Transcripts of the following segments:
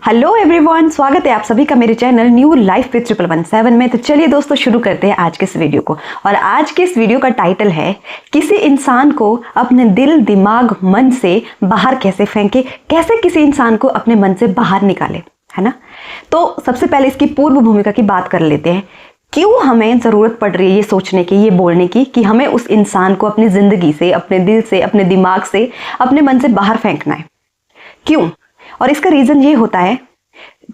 Hello everyone, स्वागत है आप सभी का मेरे चैनल न्यू लाइफ विद 117 में। तो चलिए दोस्तों शुरू करते हैं आज के इस वीडियो को। और आज के इस वीडियो का टाइटल है किसी इंसान को अपने दिल, दिमाग, मन से बाहर कैसे फेंके, कैसे किसी इंसान को अपने मन से बाहर निकाले, है ना। तो सबसे पहले इसकी पूर्व भूमिका की बात कर लेते हैं। क्यों हमें ज़रूरत पड़ रही है ये सोचने की, ये बोलने की कि हमें उस इंसान को अपनी ज़िंदगी से, अपने दिल से, अपने दिमाग से, अपने मन से बाहर फेंकना है। क्यों? और इसका रीज़न ये होता है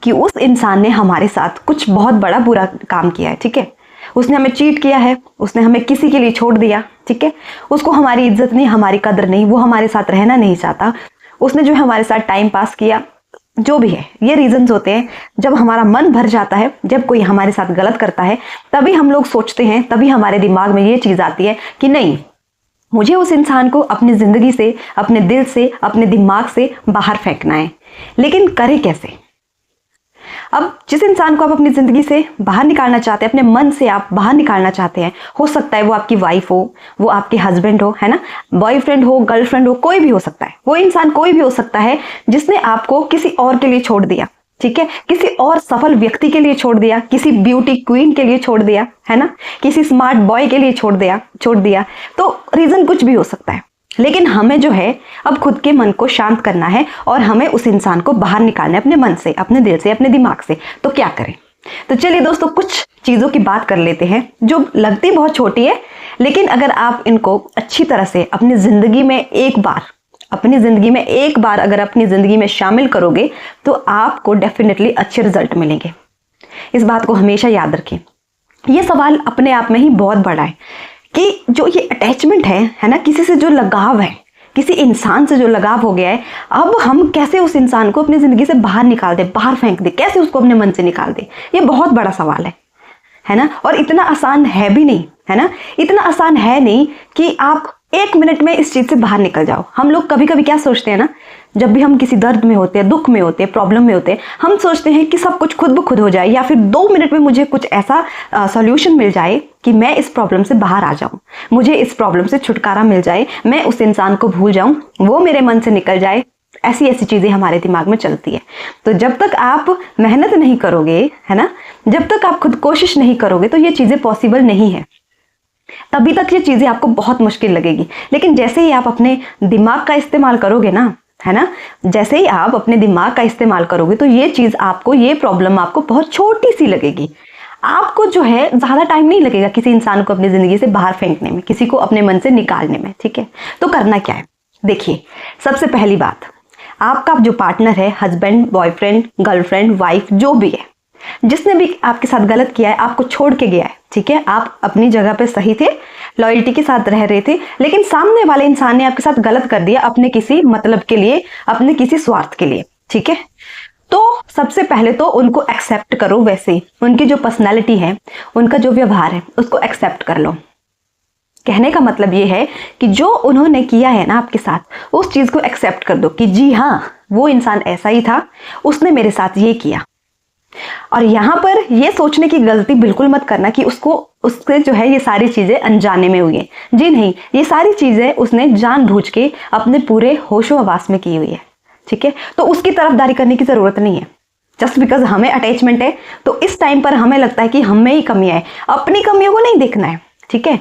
कि उस इंसान ने हमारे साथ कुछ बहुत बड़ा बुरा काम किया है, ठीक है। उसने हमें चीट किया है, उसने हमें किसी के लिए छोड़ दिया, ठीक है। उसको हमारी इज्जत नहीं, हमारी कदर नहीं, वो हमारे साथ रहना नहीं चाहता, उसने जो है हमारे साथ टाइम पास किया, जो भी है। ये रीजंस होते हैं। जब हमारा मन भर जाता है, जब कोई हमारे साथ गलत करता है, तभी हम लोग सोचते हैं, तभी हमारे दिमाग में ये चीज़ आती है कि नहीं, मुझे उस इंसान को अपनी ज़िंदगी से, अपने दिल से, अपने दिमाग से बाहर फेंकना है। लेकिन करें कैसे? अब जिस इंसान को आप अपनी ज़िंदगी से बाहर निकालना चाहते हैं, अपने मन से आप बाहर निकालना चाहते हैं, हो सकता है वो आपकी वाइफ हो, वो आपके हस्बैंड हो, है ना, बॉयफ्रेंड हो, गर्लफ्रेंड हो, कोई भी हो सकता है। वो इंसान कोई भी हो सकता है जिसने आपको किसी और के लिए छोड़ दिया, ठीक है, किसी और सफल व्यक्ति के लिए छोड़ दिया, किसी ब्यूटी क्वीन के लिए छोड़ दिया, है ना, किसी स्मार्ट बॉय के लिए छोड़ दिया। तो रीज़न कुछ भी हो सकता है। लेकिन हमें जो है अब खुद के मन को शांत करना है और हमें उस इंसान को बाहर निकालना है अपने मन से, अपने दिल से, अपने दिमाग से। तो क्या करें? तो चलिए दोस्तों कुछ चीज़ों की बात कर लेते हैं जो लगती बहुत छोटी है, लेकिन अगर आप इनको अच्छी तरह से अपनी ज़िंदगी में एक बार अगर अपनी ज़िंदगी में शामिल करोगे तो आपको डेफिनेटली अच्छे रिजल्ट मिलेंगे। इस बात को हमेशा याद रखें। ये सवाल अपने आप में ही बहुत बड़ा है कि जो ये अटैचमेंट है ना, किसी से जो लगाव है, किसी इंसान से जो लगाव हो गया है, अब हम कैसे उस इंसान को अपनी ज़िंदगी से बाहर निकाल दें, बाहर फेंक दें, कैसे उसको अपने मन से निकाल दें। ये बहुत बड़ा सवाल है ना। और इतना आसान है भी नहीं, है ना, इतना आसान है नहीं कि आप 1 मिनट में इस चीज़ से बाहर निकल जाओ। हम लोग कभी कभी क्या सोचते हैं ना, जब भी हम किसी दर्द में होते हैं, दुख में होते हैं, प्रॉब्लम में होते हैं, हम सोचते हैं कि सब कुछ खुद ब खुद हो जाए, या फिर 2 मिनट में मुझे कुछ ऐसा सॉल्यूशन मिल जाए कि मैं इस प्रॉब्लम से बाहर आ जाऊं, मुझे इस प्रॉब्लम से छुटकारा मिल जाए, मैं उस इंसान को भूल जाऊं, वो मेरे मन से निकल जाए। ऐसी चीज़ें हमारे दिमाग में चलती है। तो जब तक आप मेहनत नहीं करोगे, है ना, जब तक आप खुद कोशिश नहीं करोगे, तो ये चीज़ें पॉसिबल नहीं है। तभी तक ये चीज़ें आपको बहुत मुश्किल लगेगी। लेकिन जैसे ही आप अपने दिमाग का इस्तेमाल करोगे ना, है ना, जैसे ही आप अपने दिमाग का इस्तेमाल करोगे तो ये चीज़ आपको, ये प्रॉब्लम आपको बहुत छोटी सी लगेगी। आपको जो है ज़्यादा टाइम नहीं लगेगा किसी इंसान को अपनी ज़िंदगी से बाहर फेंकने में, किसी को अपने मन से निकालने में, ठीक है। तो करना क्या है? देखिए, सबसे पहली बात, आपका जो पार्टनर है, हस्बैंड, बॉयफ्रेंड, गर्लफ्रेंड, वाइफ, जो भी है, जिसने भी आपके साथ गलत किया है, आपको छोड़ के गया है, ठीक है, आप अपनी जगह पे सही थे, लॉयल्टी के साथ रह रहे थे, लेकिन सामने वाले इंसान ने आपके साथ गलत कर दिया अपने किसी मतलब के लिए, अपने किसी स्वार्थ के लिए, ठीक है। तो सबसे पहले तो उनको एक्सेप्ट करो, वैसे उनकी जो पर्सनैलिटी है, उनका जो व्यवहार है, उसको एक्सेप्ट कर लो। कहने का मतलब ये है कि जो उन्होंने किया है ना आपके साथ, उस चीज़ को एक्सेप्ट कर दो कि जी हाँ, वो इंसान ऐसा ही था, उसने मेरे साथ ये किया। और यहाँ पर ये सोचने की गलती बिल्कुल मत करना कि उससे जो है ये सारी चीज़ें अनजाने में हुई है। जी नहीं, ये सारी चीज़ें उसने जानबूझ के अपने पूरे होशो हवास में की हुई है, ठीक है। तो उसकी तरफदारी करने की ज़रूरत नहीं है। जस्ट बिकॉज हमें अटैचमेंट है तो इस टाइम पर हमें लगता है कि हमें ही कमियाँ है, अपनी कमियों को नहीं देखना है, ठीक है।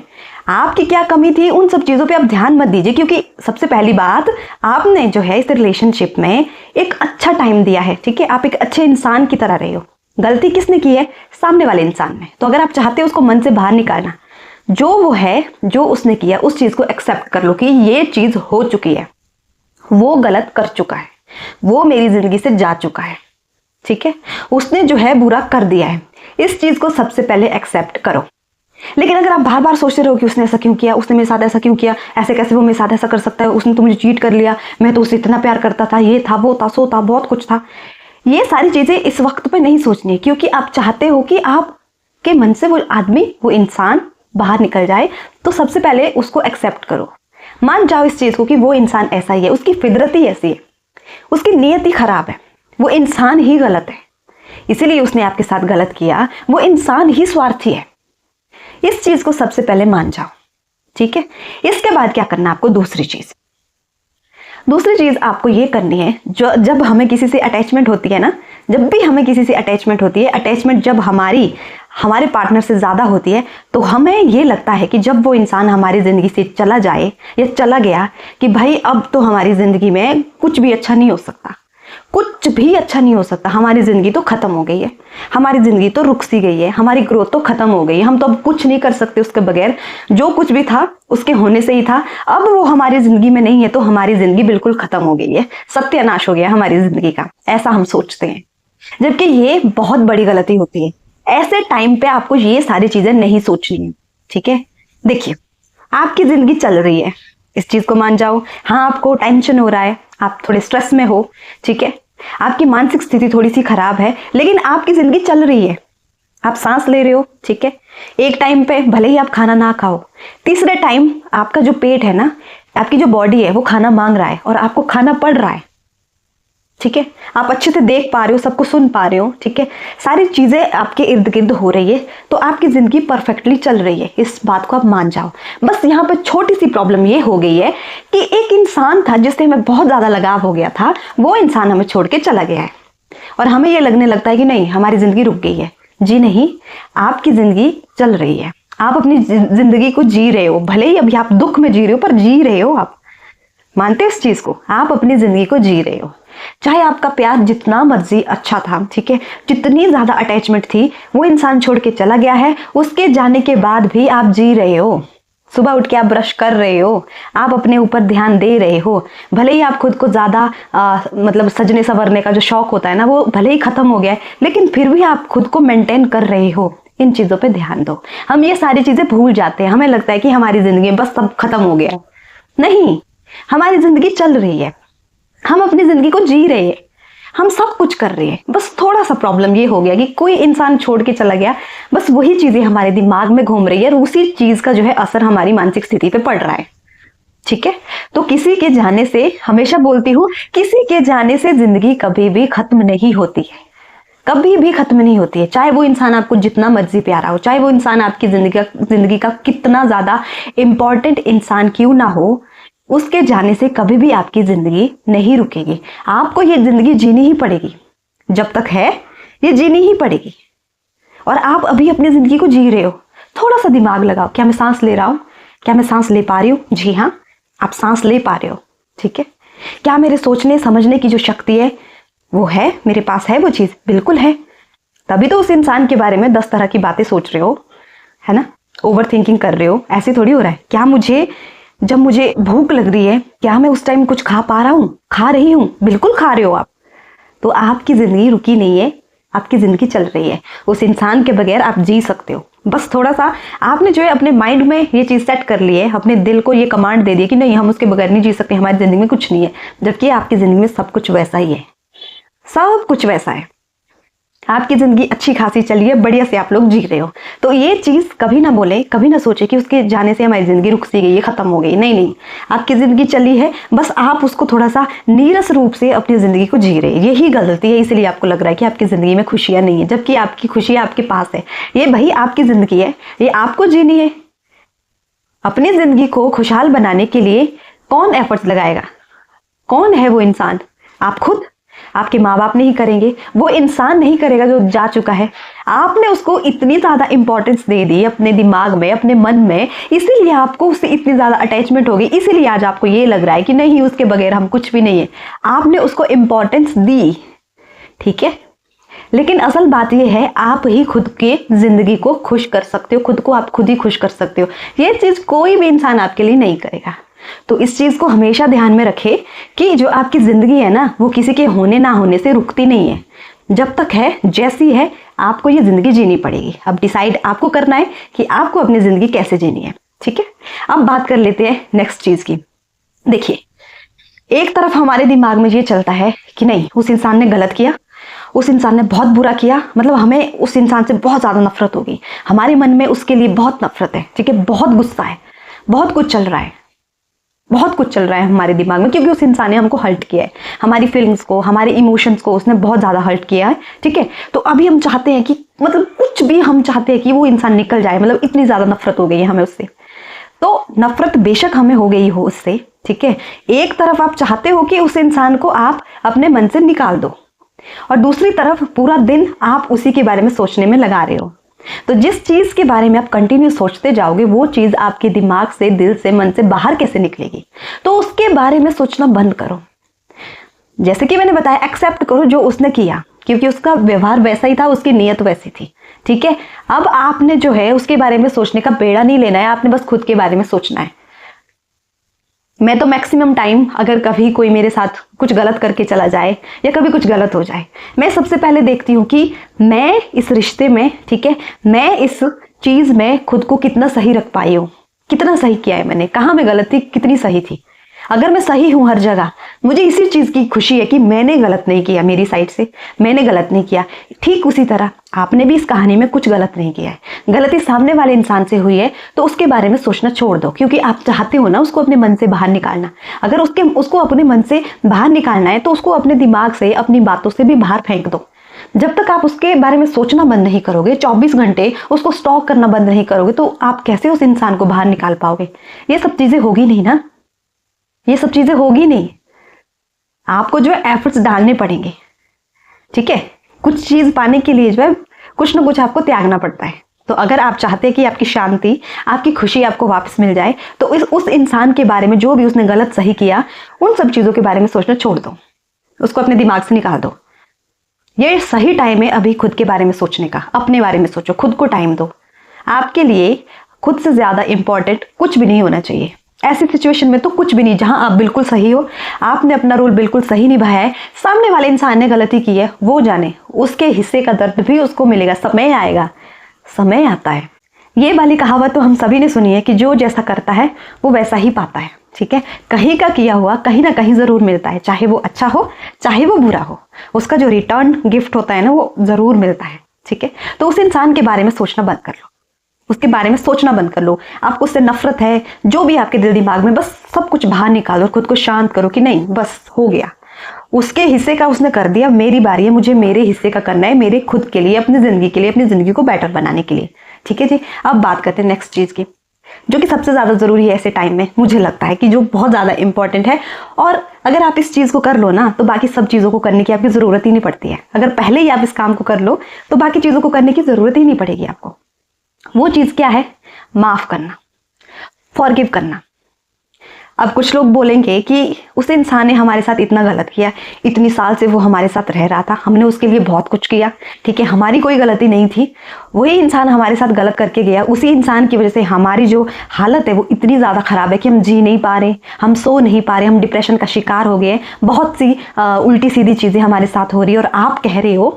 आपकी क्या कमी थी, उन सब चीज़ों पे आप ध्यान मत दीजिए, क्योंकि सबसे पहली बात, आपने जो है इस रिलेशनशिप में एक अच्छा टाइम दिया है, ठीक है, आप एक अच्छे इंसान की तरह रहे हो। गलती किसने की है? सामने वाले इंसान ने। तो अगर आप चाहते हो उसको मन से बाहर निकालना, जो वो है, जो उसने किया, उस चीज़ को एक्सेप्ट कर लो कि ये चीज़ हो चुकी है, वो गलत कर चुका है, वो मेरी ज़िंदगी से जा चुका है, ठीक है, उसने जो है बुरा कर दिया है। इस चीज़ को सबसे पहले एक्सेप्ट करो। लेकिन अगर आप बार बार सोचते रहो कि उसने ऐसा क्यों किया, उसने मेरे साथ ऐसा क्यों किया, ऐसे कैसे वो मेरे साथ ऐसा कर सकता है, उसने तो मुझे चीट कर लिया, मैं तो उससे इतना प्यार करता था, ये था, वो था, सो था, बहुत कुछ था, ये सारी चीज़ें इस वक्त पे नहीं सोचनी है, क्योंकि आप चाहते हो कि आपके मन से वो आदमी, वो इंसान बाहर निकल जाए। तो सबसे पहले उसको एक्सेप्ट करो, मान जाओ इस चीज़ को कि वो इंसान ऐसा ही है, उसकी फितरत ही ऐसी है, उसकी नीयत ही खराब है, वो इंसान ही गलत है, इसीलिए उसने आपके साथ गलत किया, वो इंसान ही स्वार्थी है। इस चीज़ को सबसे पहले मान जाओ, ठीक है। इसके बाद क्या करना आपको? दूसरी चीज़ आपको ये करनी है, जो जब हमें किसी से अटैचमेंट होती है ना, जब भी हमें किसी से अटैचमेंट होती है, अटैचमेंट जब हमारे पार्टनर से ज़्यादा होती है, तो हमें ये लगता है कि जब वो इंसान हमारी ज़िंदगी से चला जाए या चला गया कि भाई अब तो हमारी ज़िंदगी में कुछ भी अच्छा नहीं हो सकता, कुछ भी अच्छा नहीं हो सकता, हमारी ज़िंदगी तो ख़त्म हो गई है, हमारी ज़िंदगी तो रुक सी गई है, हमारी ग्रोथ तो ख़त्म हो गई है, हम तो अब कुछ नहीं कर सकते उसके बगैर, जो कुछ भी था उसके होने से ही था, अब वो हमारी ज़िंदगी में नहीं है तो हमारी ज़िंदगी बिल्कुल ख़त्म हो गई है, सत्यानाश हो गया हमारी ज़िंदगी का, ऐसा हम सोचते हैं। जबकि ये बहुत बड़ी गलती होती है। ऐसे टाइम पे आपको ये सारी चीज़ें नहीं सोचनी है, ठीक है। देखिए, आपकी ज़िंदगी चल रही है, इस चीज़ को मान जाओ। हाँ, आपको टेंशन हो रहा है, आप थोड़े स्ट्रेस में हो, ठीक है, आपकी मानसिक स्थिति थोड़ी सी खराब है, लेकिन आपकी ज़िंदगी चल रही है, आप सांस ले रहे हो, ठीक है। एक टाइम पे भले ही आप खाना ना खाओ, तीसरे टाइम आपका जो पेट है ना, आपकी जो बॉडी है वो खाना मांग रहा है और आपको खाना पड़ रहा है, ठीक है। आप अच्छे से देख पा रहे हो, सबको सुन पा रहे हो, ठीक है, सारी चीज़ें आपके इर्द गिर्द हो रही है, तो आपकी ज़िंदगी परफेक्टली चल रही है, इस बात को आप मान जाओ। बस यहाँ पर छोटी सी प्रॉब्लम ये हो गई है कि एक इंसान था जिससे हमें बहुत ज़्यादा लगाव हो गया था, वो इंसान हमें छोड़ के चला गया है और हमें ये लगने लगता है कि नहीं, हमारी ज़िंदगी रुक गई है। जी नहीं, आपकी ज़िंदगी चल रही है, आप अपनी ज़िंदगी को जी रहे हो, भले ही अभी आप दुख में जी रहे हो पर जी रहे हो। आप मानते हो इस चीज़ को? आप अपनी ज़िंदगी को जी रहे हो, चाहे आपका प्यार जितना मर्जी अच्छा था, ठीक है, जितनी ज़्यादा अटैचमेंट थी, वो इंसान छोड़ के चला गया है, उसके जाने के बाद भी आप जी रहे हो। सुबह उठ के आप ब्रश कर रहे हो, आप अपने ऊपर ध्यान दे रहे हो, भले ही आप खुद को ज़्यादा मतलब सजने संवरने का जो शौक होता है ना, वो भले ही ख़त्म हो गया है, लेकिन फिर भी आप खुद को मेंटेन कर रहे हो। इन चीज़ों पे ध्यान दो। हम ये सारी चीज़ें भूल जाते हैं, हमें लगता है कि हमारी ज़िंदगी में बस सब खत्म हो गया। नहीं, हमारी ज़िंदगी चल रही है, हम अपनी ज़िंदगी को जी रहे हैं, हम सब कुछ कर रहे हैं। बस थोड़ा सा प्रॉब्लम ये हो गया कि कोई इंसान छोड़ के चला गया, बस वही चीज़ें हमारे दिमाग में घूम रही है और उसी चीज़ का जो है असर हमारी मानसिक स्थिति पे पड़ रहा है, ठीक है। तो किसी के जाने से, हमेशा बोलती हूँ, किसी के जाने से ज़िंदगी कभी भी ख़त्म नहीं होती है, कभी भी ख़त्म नहीं होती है। चाहे वो इंसान आपको जितना मर्जी प्यारा हो, चाहे वो इंसान आपकी ज़िंदगी का कितना ज़्यादा इम्पॉर्टेंट इंसान क्यों ना हो, उसके जाने से कभी भी आपकी ज़िंदगी नहीं रुकेगी। आपको ये ज़िंदगी जीनी ही पड़ेगी, जब तक है ये जीनी ही पड़ेगी। और आप अभी अपनी ज़िंदगी को जी रहे हो। थोड़ा सा दिमाग लगाओ, क्या मैं सांस ले रहा हूँ? क्या मैं सांस ले पा रही हूँ? जी हाँ, आप सांस ले पा रहे हो, ठीक है। क्या मेरे सोचने समझने की जो शक्ति है वो है, मेरे पास है वो चीज़? बिल्कुल है, तभी तो उस इंसान के बारे में 10 तरह की बातें सोच रहे हो, है ना, ओवर थिंकिंग कर रहे हो। ऐसे थोड़ी हो रहा है। क्या जब मुझे भूख लग रही है, क्या मैं उस टाइम कुछ खा पा रहा हूँ? खा रही हूँ, बिल्कुल खा रहे हो आप। तो आपकी ज़िंदगी रुकी नहीं है, आपकी ज़िंदगी चल रही है। उस इंसान के बगैर आप जी सकते हो। बस थोड़ा सा आपने जो है अपने माइंड में ये चीज़ सेट कर ली है, अपने दिल को ये कमांड दे दी कि नहीं, हम उसके बगैर नहीं जी सकते, हमारी ज़िंदगी में कुछ नहीं है। जबकि आपकी ज़िंदगी में सब कुछ वैसा ही है, सब कुछ वैसा है। आपकी ज़िंदगी अच्छी खासी चली है, बढ़िया से आप लोग जी रहे हो। तो ये चीज़ कभी ना बोले, कभी ना सोचे कि उसके जाने से हमारी ज़िंदगी रुक सी गई है, ख़त्म हो गई। नहीं, आपकी ज़िंदगी चली है, बस आप उसको थोड़ा सा नीरस रूप से अपनी ज़िंदगी को जी रहे हैं। यही गलती है, इसलिए आपको लग रहा है कि आपकी ज़िंदगी में खुशियाँ नहीं है, जबकि आपकी खुशियाँ आपके पास है। ये भाई आपकी ज़िंदगी है, ये आपको जीनी है। अपनी ज़िंदगी को खुशहाल बनाने के लिए कौन एफर्ट्स लगाएगा? कौन है वो इंसान? आप खुद। आपके माँ बाप नहीं करेंगे, वो इंसान नहीं करेगा जो जा चुका है। आपने उसको इतनी ज़्यादा इंपॉर्टेंस दे दी अपने दिमाग में, अपने मन में, इसीलिए आपको उससे इतनी ज़्यादा अटैचमेंट हो गई, इसीलिए आज आपको ये लग रहा है कि नहीं, उसके बगैर हम कुछ भी नहीं है। आपने उसको इंपॉर्टेंस दी, ठीक है, लेकिन असल बात यह है, आप ही खुद के ज़िंदगी को खुश कर सकते हो, खुद को आप खुद ही खुश कर सकते हो। ये चीज़ कोई भी इंसान आपके लिए नहीं करेगा। तो इस चीज़ को हमेशा ध्यान में रखें कि जो आपकी ज़िंदगी है ना, वो किसी के होने ना होने से रुकती नहीं है। जब तक है, जैसी है, आपको ये ज़िंदगी जीनी पड़ेगी। अब डिसाइड आपको करना है कि आपको अपनी ज़िंदगी कैसे जीनी है, ठीक है। अब बात कर लेते हैं नेक्स्ट चीज़ की। देखिए, एक तरफ हमारे दिमाग में ये चलता है कि नहीं, उस इंसान ने गलत किया, उस इंसान ने बहुत बुरा किया, मतलब हमें उस इंसान से बहुत ज़्यादा नफरत होगी, हमारे मन में उसके लिए बहुत नफरत है, ठीक है, बहुत गुस्सा है, बहुत कुछ चल रहा है, बहुत कुछ चल रहा है हमारे दिमाग में, क्योंकि उस इंसान ने हमको हर्ट किया है, हमारी फीलिंग्स को, हमारे इमोशंस को उसने बहुत ज़्यादा हर्ट किया है, ठीक है। तो अभी हम चाहते हैं कि मतलब कुछ भी हम चाहते हैं कि वो इंसान निकल जाए, मतलब इतनी ज़्यादा नफरत हो गई है हमें उससे। तो नफरत बेशक हमें हो गई हो उससे, ठीक है, एक तरफ आप चाहते हो कि उस इंसान को आप अपने मन से निकाल दो, और दूसरी तरफ पूरा दिन आप उसी के बारे में सोचने में लगा रहे हो। तो जिस चीज के बारे में आप कंटिन्यू सोचते जाओगे वो चीज आपके दिमाग से, दिल से, मन से बाहर कैसे निकलेगी? तो उसके बारे में सोचना बंद करो। जैसे कि मैंने बताया, एक्सेप्ट करो जो उसने किया, क्योंकि उसका व्यवहार वैसा ही था, उसकी नीयत वैसी थी। ठीक है, अब आपने जो है उसके बारे में सोचने का बेड़ा नहीं लेना है, आपने बस खुद के बारे में सोचना है। मैं तो मैक्सिमम टाइम, अगर कभी कोई मेरे साथ कुछ गलत करके चला जाए या कभी कुछ गलत हो जाए, मैं सबसे पहले देखती हूँ कि मैं इस रिश्ते में, ठीक है, मैं इस चीज में खुद को कितना सही रख पाई हूँ, कितना सही किया है मैंने, कहाँ मैं गलत थी, कितनी सही थी। अगर मैं सही हूं हर जगह, मुझे इसी चीज की खुशी है कि मैंने गलत नहीं किया, मेरी साइड से मैंने गलत नहीं किया। ठीक उसी तरह आपने भी इस कहानी में कुछ गलत नहीं किया है, गलती सामने वाले इंसान से हुई है, तो उसके बारे में सोचना छोड़ दो, क्योंकि आप चाहते हो ना उसको अपने मन से बाहर निकालना। अगर उसको अपने मन से बाहर निकालना है तो उसको अपने दिमाग से, अपनी बातों से भी बाहर फेंक दो। जब तक आप उसके बारे में सोचना बंद नहीं करोगे, 24 घंटे उसको स्टॉक करना बंद नहीं करोगे, तो आप कैसे उस इंसान को बाहर निकाल पाओगे? ये सब चीजें होगी नहीं ना, ये सब चीजें होगी नहीं। आपको जो है एफर्ट्स डालने पड़ेंगे। ठीक है, कुछ चीज पाने के लिए जो है कुछ ना कुछ आपको त्यागना पड़ता है। तो अगर आप चाहते हैं कि आपकी शांति, आपकी खुशी आपको वापस मिल जाए, तो उस इंसान के बारे में, जो भी उसने गलत सही किया, उन सब चीजों के बारे में सोचना छोड़ दो, उसको अपने दिमाग से निकाल दो। ये सही टाइम है अभी खुद के बारे में सोचने का। अपने बारे में सोचो, खुद को टाइम दो। आपके लिए खुद से ज्यादा इंपॉर्टेंट कुछ भी नहीं होना चाहिए। ऐसी सिचुएशन में तो कुछ भी नहीं, जहां आप बिल्कुल सही हो, आपने अपना रोल बिल्कुल सही निभाया है, सामने वाले इंसान ने गलती की है, वो जाने, उसके हिस्से का दर्द भी उसको मिलेगा। समय आएगा, समय आता है। ये वाली कहावत तो हम सभी ने सुनी है कि जो जैसा करता है वो वैसा ही पाता है। ठीक है, कहीं का किया हुआ कहीं ना कहीं जरूर मिलता है, चाहे वो अच्छा हो चाहे वो बुरा हो, उसका जो रिटर्न गिफ्ट होता है ना, वो जरूर मिलता है। ठीक है, तो उस इंसान के बारे में सोचना बंद कर लो, उसके बारे में सोचना बंद कर लो। आपको उससे नफरत है, जो भी आपके दिल दिमाग में, बस सब कुछ बाहर निकालो, खुद को शांत करो कि नहीं, बस हो गया, उसके हिस्से का उसने कर दिया, मेरी बारी है, मुझे मेरे हिस्से का करना है, मेरे खुद के लिए, अपनी जिंदगी के लिए, अपनी जिंदगी को बेटर बनाने के लिए। ठीक है जी, अब बात करते हैं नेक्स्ट चीज की, जो कि सबसे ज्यादा जरूरी है ऐसे टाइम में, मुझे लगता है कि जो बहुत ज्यादा इंपॉर्टेंट है। और अगर आप इस चीज को कर लो ना, तो बाकी सब चीजों को करने की आपकी जरूरत ही नहीं पड़ती है। अगर पहले ही आप इस काम को कर लो तो बाकी चीजों को करने की जरूरत ही नहीं पड़ेगी आपको। वो चीज क्या है? माफ करना, फॉरगिव करना। अब कुछ लोग बोलेंगे कि उस इंसान ने हमारे साथ इतना गलत किया, इतनी साल से वो हमारे साथ रह रहा था, हमने उसके लिए बहुत कुछ किया, ठीक है, हमारी कोई गलती नहीं थी, वही इंसान हमारे साथ गलत करके गया, उसी इंसान की वजह से हमारी जो हालत है वो इतनी ज़्यादा ख़राब है कि हम जी नहीं पा रहे, हम सो नहीं पा रहे, हम डिप्रेशन का शिकार हो गए, बहुत सी उल्टी सीधी चीज़ें हमारे साथ हो रही है, और आप कह रहे हो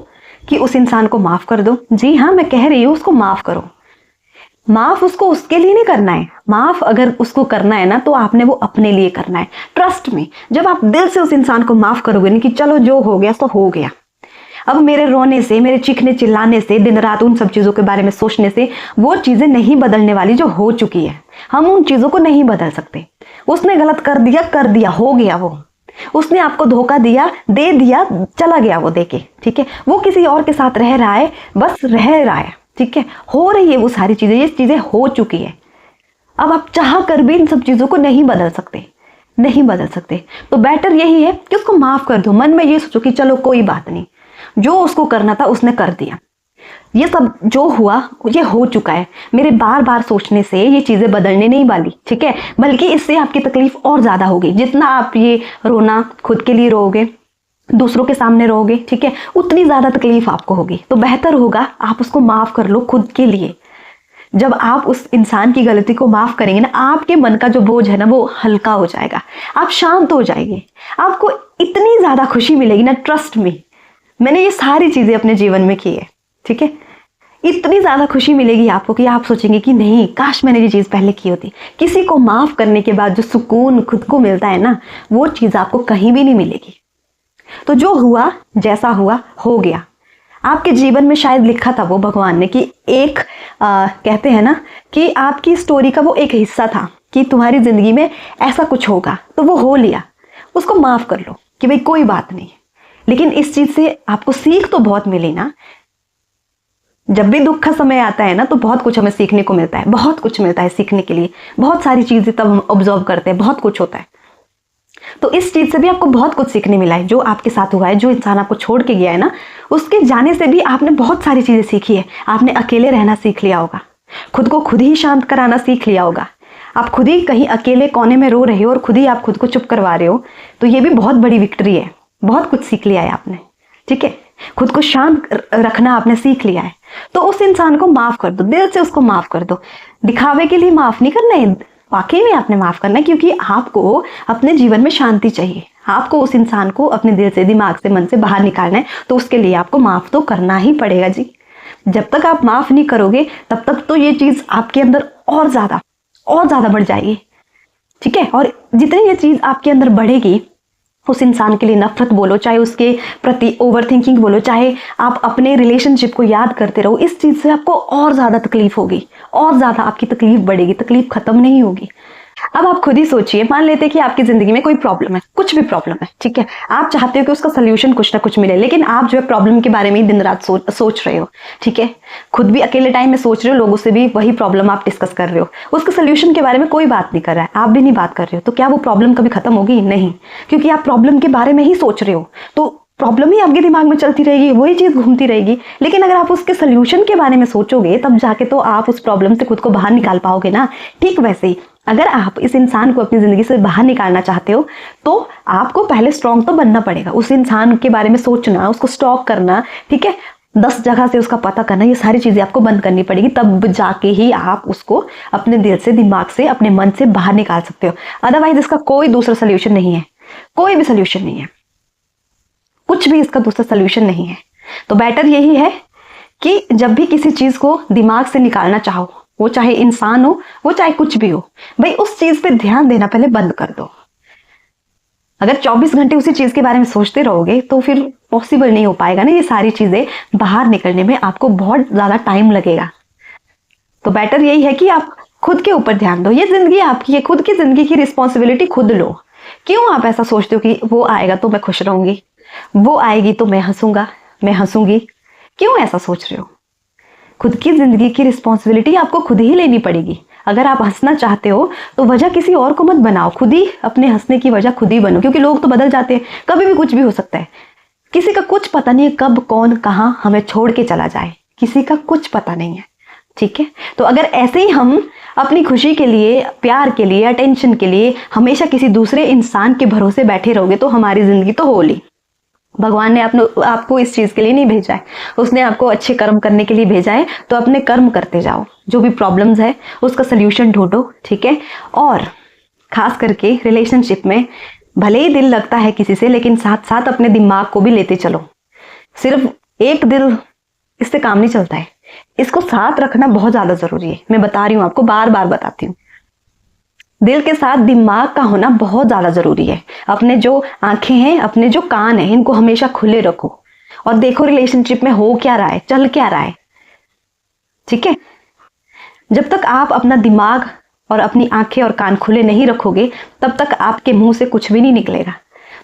कि उस इंसान को माफ़ कर दो। जी हाँ, मैं कह रही हूँ उसको माफ़ करो। माफ उसको उसके लिए नहीं करना है, माफ अगर उसको करना है ना, तो आपने वो अपने लिए करना है। ट्रस्ट में, जब आप दिल से उस इंसान को माफ करोगे ना कि चलो जो हो गया तो हो गया, अब मेरे रोने से, मेरे चीखने चिल्लाने से, दिन रात उन सब चीजों के बारे में सोचने से वो चीजें नहीं बदलने वाली जो हो चुकी है। हम उन चीजों को नहीं बदल सकते। उसने गलत कर दिया, हो गया वो, उसने आपको धोखा दिया, दे दिया, चला गया वो देके, ठीक है, वो किसी और के साथ रह रहा है, बस रह रहा है, ठीक है, हो रही है वो सारी चीजें, ये चीजें हो चुकी है। अब आप चाह कर भी इन सब चीजों को नहीं बदल सकते, नहीं बदल सकते। तो बेटर यही है कि उसको माफ कर दो। मन में ये सोचो कि चलो कोई बात नहीं, जो उसको करना था उसने कर दिया, ये सब जो हुआ ये हो चुका है, मेरे बार बार सोचने से ये चीजें बदलने नहीं वाली, ठीक है, बल्कि इससे आपकी तकलीफ और ज्यादा होगी। जितना आप ये रोना खुद के लिए रोओगे, दूसरों के सामने रहोगे, ठीक है, उतनी ज्यादा तकलीफ आपको होगी। तो बेहतर होगा आप उसको माफ कर लो खुद के लिए। जब आप उस इंसान की गलती को माफ करेंगे ना, आपके मन का जो बोझ है ना वो हल्का हो जाएगा, आप शांत हो जाएंगे, आपको इतनी ज्यादा खुशी मिलेगी ना, ट्रस्ट में, मैंने ये सारी चीजें अपने जीवन में की है, ठीक है, इतनी ज्यादा खुशी मिलेगी आपको कि आप सोचेंगे कि नहीं, काश मैंने ये चीज पहले की होती। किसी को माफ करने के बाद जो सुकून खुद को मिलता है ना, वो चीज आपको कहीं भी नहीं मिलेगी। तो जो हुआ, जैसा हुआ, हो गया। आपके जीवन में शायद लिखा था वो भगवान ने कि एक कहते हैं ना कि आपकी स्टोरी का वो एक हिस्सा था कि तुम्हारी जिंदगी में ऐसा कुछ होगा, तो वो हो लिया, उसको माफ कर लो कि भाई कोई बात नहीं। लेकिन इस चीज से आपको सीख तो बहुत मिली ना। जब भी दुख का समय आता है ना, तो बहुत कुछ हमें सीखने को मिलता है, बहुत कुछ मिलता है सीखने के लिए, बहुत सारी चीजें तब हम ऑब्जर्व करते हैं, बहुत कुछ होता है। तो इस चीज से भी आपको बहुत कुछ सीखने मिला है। जो आपके साथ हुआ है, जो इंसान आपको छोड़ के गया है ना, उसके जाने से भी आपने बहुत सारी चीजें सीखी है। आपने अकेले रहना सीख लिया होगा, खुद को खुद ही शांत कराना सीख लिया होगा। आप खुद ही कहीं अकेले कोने में रो रहे हो और खुद ही आप खुद को चुप करवा रहे हो, तो ये भी बहुत बड़ी विक्ट्री है। बहुत कुछ सीख लिया है आपने, ठीक है। खुद को शांत रखना आपने सीख लिया है। तो उस इंसान को माफ कर दो, दिल से उसको माफ कर दो। दिखावे के लिए माफ नहीं करना है, वाकई में आपने माफ करना है, क्योंकि आपको अपने जीवन में शांति चाहिए। आपको उस इंसान को अपने दिल से, दिमाग से, मन से बाहर निकालना है, तो उसके लिए आपको माफ तो करना ही पड़ेगा जी। जब तक आप माफ नहीं करोगे तब तक तो ये चीज आपके अंदर और ज्यादा बढ़ जाएगी, ठीक है। और जितनी ये चीज आपके अंदर बढ़ेगी, उस इंसान के लिए नफरत बोलो, चाहे उसके प्रति ओवरथिंकिंग बोलो, चाहे आप अपने रिलेशनशिप को याद करते रहो, इस चीज से आपको और ज्यादा तकलीफ होगी, और ज्यादा आपकी तकलीफ बढ़ेगी, तकलीफ खत्म नहीं होगी। अब आप खुद ही सोचिए, मान लेते हैं कि आपकी जिंदगी में कोई प्रॉब्लम है, कुछ भी प्रॉब्लम है, ठीक है। आप चाहते हो कि उसका सोल्यूशन कुछ ना कुछ मिले, लेकिन आप जो है प्रॉब्लम के बारे में ही दिन रात सोच रहे हो, ठीक है। खुद भी अकेले टाइम में सोच रहे हो, लोगों से भी वही प्रॉब्लम आप डिस्कस कर रहे हो, उसके सोल्यूशन के बारे में कोई बात नहीं कर रहा है, आप भी नहीं बात कर रहे हो। तो क्या वो प्रॉब्लम कभी खत्म होगी? नहीं, क्योंकि आप प्रॉब्लम के बारे में ही सोच रहे हो, तो प्रॉब्लम ही आपके दिमाग में चलती रहेगी, वही चीज घूमती रहेगी। लेकिन अगर आप उसके सोल्यूशन के बारे में सोचोगे, तब जाके तो आप उस प्रॉब्लम से खुद को बाहर निकाल पाओगे ना। ठीक वैसे ही अगर आप इस इंसान को अपनी जिंदगी से बाहर निकालना चाहते हो, तो आपको पहले स्ट्रांग तो बनना पड़ेगा। उस इंसान के बारे में सोचना, उसको स्टॉक करना, ठीक है, 10 जगह से उसका पता करना, ये सारी चीजें आपको बंद करनी पड़ेगी। तब जाके ही आप उसको अपने दिल से, दिमाग से, अपने मन से बाहर निकाल सकते हो। अदरवाइज इसका कोई दूसरा सोल्यूशन नहीं है, कोई भी सोल्यूशन नहीं है, कुछ भी इसका दूसरा सोल्यूशन नहीं है। तो बेटर यही है कि जब भी किसी चीज को दिमाग से निकालना चाहो, वो चाहे इंसान हो, वो चाहे कुछ भी हो, भाई उस चीज पे ध्यान देना पहले बंद कर दो। अगर 24 घंटे उसी चीज के बारे में सोचते रहोगे तो फिर पॉसिबल नहीं हो पाएगा ना, ये सारी चीजें बाहर निकलने में आपको बहुत ज्यादा टाइम लगेगा। तो बेटर यही है कि आप खुद के ऊपर ध्यान दो। ये जिंदगी आपकी है, खुद की जिंदगी की रिस्पॉन्सिबिलिटी खुद लो। क्यों आप ऐसा सोचते हो कि वो आएगा तो मैं खुश रहूंगी, वो आएगी तो मैं हंसूंगा, मैं हंसूंगी? क्यों ऐसा सोच रहे हो? खुद की जिंदगी की रिस्पॉन्सिबिलिटी आपको खुद ही लेनी पड़ेगी। अगर आप हंसना चाहते हो तो वजह किसी और को मत बनाओ, खुद ही अपने हंसने की वजह खुद ही बनो, क्योंकि लोग तो बदल जाते हैं, कभी भी कुछ भी हो सकता है। किसी का कुछ पता नहीं है कब कौन कहां हमें छोड़ के चला जाए, किसी का कुछ पता नहीं है, ठीक है। तो अगर ऐसे ही हम अपनी खुशी के लिए, प्यार के लिए, अटेंशन के लिए हमेशा किसी दूसरे इंसान के भरोसे बैठे रहोगे तो हमारी जिंदगी तो होली। भगवान ने आपको इस चीज के लिए नहीं भेजा है, उसने आपको अच्छे कर्म करने के लिए भेजा है। तो अपने कर्म करते जाओ, जो भी प्रॉब्लम्स है उसका सोल्यूशन ढूंढो, ठीक है। और खास करके रिलेशनशिप में भले ही दिल लगता है किसी से, लेकिन साथ साथ अपने दिमाग को भी लेते चलो। सिर्फ एक दिल इससे काम नहीं चलता है, इसको साथ रखना बहुत ज्यादा जरूरी है। मैं बता रही हूँ आपको, बार बार बताती हूँ, दिल के साथ दिमाग का होना बहुत ज्यादा जरूरी है। अपने जो आंखें हैं, अपने जो कान हैं, इनको हमेशा खुले रखो और देखो रिलेशनशिप में हो क्या रहा है, चल क्या रहा है, ठीक है। जब तक आप अपना दिमाग और अपनी आंखें और कान खुले नहीं रखोगे, तब तक आपके मुंह से कुछ भी नहीं निकलेगा।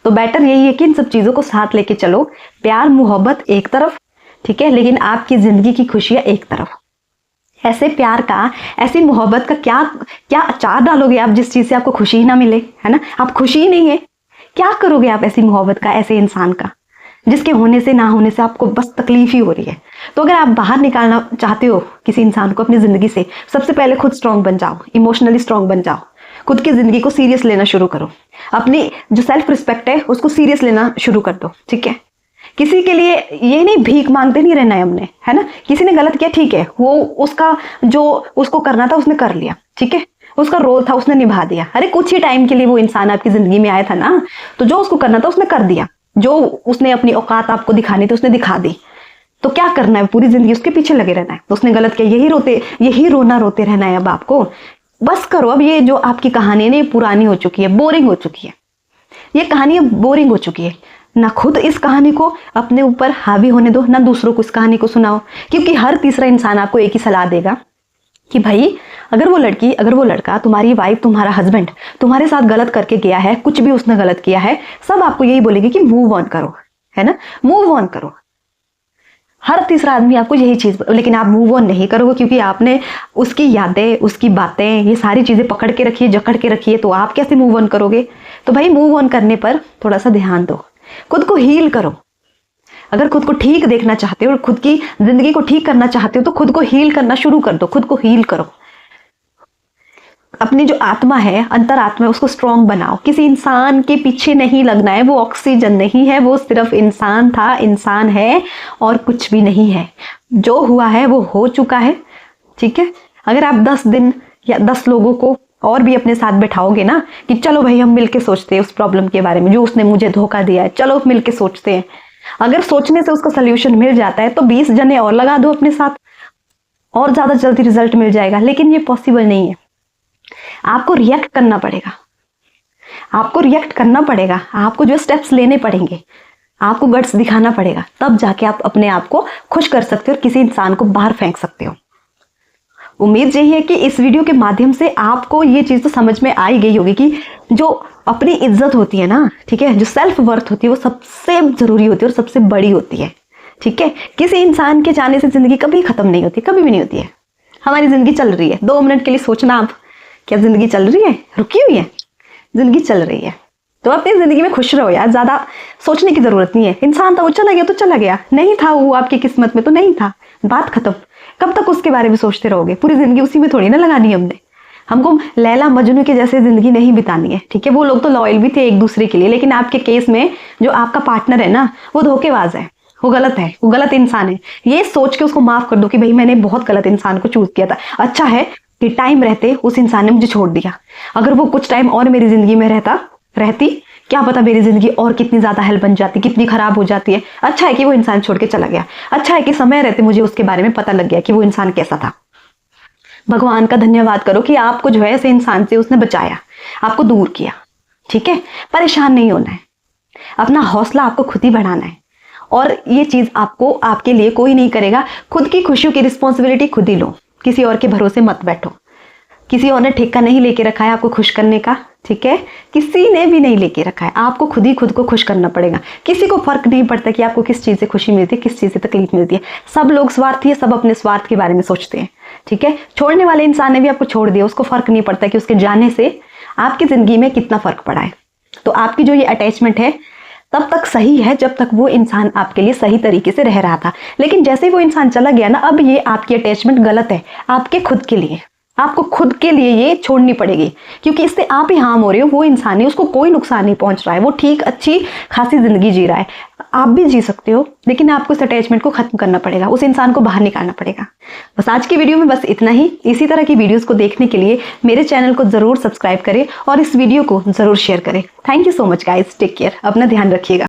तो बेटर यही है कि इन सब चीजों को साथ लेके चलो। प्यार मोहब्बत एक तरफ, ठीक है, लेकिन आपकी जिंदगी की खुशियां एक तरफ। ऐसे प्यार का, ऐसी मोहब्बत का क्या क्या अचार डालोगे आप जिस चीज से आपको खुशी ही ना मिले, है ना। आप खुशी ही नहीं है, क्या करोगे आप ऐसी मोहब्बत का, ऐसे इंसान का जिसके होने से ना होने से आपको बस तकलीफ ही हो रही है। तो अगर आप बाहर निकालना चाहते हो किसी इंसान को अपनी जिंदगी से, सबसे पहले खुद स्ट्रांग बन जाओ, इमोशनली स्ट्रांग बन जाओ। खुद की जिंदगी को सीरियस लेना शुरू करो, अपनी जो सेल्फ रिस्पेक्ट है उसको सीरियस लेना शुरू कर दो, ठीक है। किसी के लिए ये नहीं भीख मांगते नहीं रहना है हमने, है ना। किसी ने गलत किया, ठीक है, वो उसका जो उसको करना था उसने कर लिया, ठीक है, उसका रोल था उसने निभा दिया। अरे कुछ ही टाइम के लिए वो इंसान आपकी जिंदगी में आया था ना, तो जो उसको करना था उसने कर दिया, जो उसने अपनी औकात आपको दिखानी थी उसने दिखा दी। तो क्या करना है, पूरी जिंदगी उसके पीछे लगे रहना है। तो उसने गलत किया, यही रोना रोते रहना है अब आपको। बस करो, अब ये जो आपकी कहानी है ना, ये पुरानी हो चुकी है, बोरिंग हो चुकी है, ये कहानी बोरिंग हो चुकी है। ना खुद इस कहानी को अपने ऊपर हावी होने दो, ना दूसरों को इस कहानी को सुनाओ, क्योंकि हर तीसरा इंसान आपको एक ही सलाह देगा कि भाई अगर वो लड़की, अगर वो लड़का, तुम्हारी वाइफ, तुम्हारा हस्बैंड तुम्हारे साथ गलत करके गया है, कुछ भी उसने गलत किया है, सब आपको यही बोलेगी कि मूव ऑन करो, है ना, मूव ऑन करो। हर तीसरा आदमी आपको यही चीज़, लेकिन आप मूव ऑन नहीं करोगे क्योंकि आपने उसकी यादें, उसकी बातें, ये सारी चीज़ें पकड़ के रखी है, जकड़ के रखी है, तो आप कैसे मूव ऑन करोगे? तो भाई मूव ऑन करने पर थोड़ा सा ध्यान दो, खुद को हील करो। अगर खुद को ठीक देखना चाहते हो और खुद की जिंदगी को ठीक करना चाहते हो तो खुद को हील करना शुरू कर दो, खुद को हील करो। अपनी जो आत्मा है, अंतरात्मा है, उसको स्ट्रॉन्ग बनाओ। किसी इंसान के पीछे नहीं लगना है, वो ऑक्सीजन नहीं है, वो सिर्फ इंसान था, इंसान है और कुछ भी नहीं है। जो हुआ है वो हो चुका है, ठीक है। अगर आप 10 दिन या 10 लोगों को और भी अपने साथ बैठाओगे ना कि चलो भाई हम मिलके सोचते हैं उस प्रॉब्लम के बारे में जो उसने मुझे धोखा दिया है, चलो मिलके सोचते हैं, अगर सोचने से उसका सोल्यूशन मिल जाता है तो 20 जने और लगा दो अपने साथ, और ज्यादा जल्दी रिजल्ट मिल जाएगा। लेकिन ये पॉसिबल नहीं है। आपको रिएक्ट करना पड़ेगा, आपको रिएक्ट करना पड़ेगा, आपको जो स्टेप्स लेने पड़ेंगे, आपको गट्स दिखाना पड़ेगा, तब जाके आप अपने आप को खुश कर सकते हो और किसी इंसान को बाहर फेंक सकते हो। उम्मीद यही है कि इस वीडियो के माध्यम से आपको ये चीज़ तो समझ में आ ही गई होगी कि जो अपनी इज्जत होती है ना, ठीक है, जो सेल्फ वर्थ होती है वो सबसे ज़रूरी होती है और सबसे बड़ी होती है, ठीक है। किसी इंसान के जाने से ज़िंदगी कभी ख़त्म नहीं होती, कभी भी नहीं होती है। हमारी ज़िंदगी चल रही है, 2 मिनट के लिए सोचना आप, क्या ज़िंदगी चल रही है? रुकी हुई है? ज़िंदगी चल रही है। तो अपनी ज़िंदगी में खुश रहो यार, ज़्यादा सोचने की ज़रूरत नहीं है। इंसान था वो चला गया तो चला गया, नहीं था वो आपकी किस्मत में तो नहीं था, बात खत्म। कब तक उसके बारे में सोचते रहोगे? पूरी ज़िंदगी उसी में थोड़ी ना लगानी है हमने। हमको लैला मजनू के जैसे ज़िंदगी नहीं बितानी है, ठीक है। वो लोग तो लॉयल भी थे एक दूसरे के लिए, लेकिन आपके केस में जो आपका पार्टनर है ना वो धोखेबाज है, वो गलत है, वो गलत इंसान है। ये सोच के उसको माफ़ कर दो कि भाई मैंने बहुत गलत इंसान को चूज किया था। अच्छा है कि टाइम रहते उस इंसान ने मुझे छोड़ दिया, अगर वो कुछ टाइम और मेरी ज़िंदगी में रहती क्या पता मेरी ज़िंदगी और कितनी ज़्यादा हेल्प बन जाती, कितनी ख़राब हो जाती है। अच्छा है कि वो इंसान छोड़ के चला गया, अच्छा है कि समय रहते मुझे उसके बारे में पता लग गया कि वो इंसान कैसा था। भगवान का धन्यवाद करो कि आपको जो है ऐसे इंसान से उसने बचाया, आपको दूर किया, ठीक है। परेशान नहीं होना है, अपना हौसला आपको खुद ही बढ़ाना है और ये चीज़ आपको आपके लिए कोई नहीं करेगा। खुद की खुशियों की रिस्पॉन्सिबिलिटी खुद ही लो, किसी और के भरोसे मत बैठो। किसी और ने ठेका नहीं लेके रखा है आपको खुश करने का, ठीक है, किसी ने भी नहीं लेके रखा है। आपको खुद ही खुद को खुश करना पड़ेगा। किसी को फर्क नहीं पड़ता कि आपको किस चीज़ से खुशी मिलती है, किस चीज़ से तकलीफ मिलती है। सब लोग स्वार्थी है, सब अपने स्वार्थ के बारे में सोचते हैं, ठीक है। छोड़ने वाले इंसान ने भी आपको छोड़ दिया, उसको फर्क नहीं पड़ता कि उसके जाने से आपकी ज़िंदगी में कितना फ़र्क पड़ा है। तो आपकी जो ये अटैचमेंट है तब तक सही है जब तक वो इंसान आपके लिए सही तरीके से रह रहा था, लेकिन जैसे ही वो इंसान चला गया ना, अब ये आपकी अटैचमेंट गलत है आपके खुद के लिए। आपको खुद के लिए ये छोड़नी पड़ेगी क्योंकि इससे आप ही हार्म हो रहे हो। वो इंसान है, उसको कोई नुकसान नहीं पहुंच रहा है, वो ठीक अच्छी खासी जिंदगी जी रहा है, आप भी जी सकते हो, लेकिन आपको इस अटैचमेंट को खत्म करना पड़ेगा, उस इंसान को बाहर निकालना पड़ेगा। बस आज की वीडियो में बस इतना ही। इसी तरह की वीडियोस को देखने के लिए मेरे चैनल को जरूर सब्सक्राइब करें और इस वीडियो को जरूर शेयर करें। Thank you so much guys, take care, अपना ध्यान रखिएगा।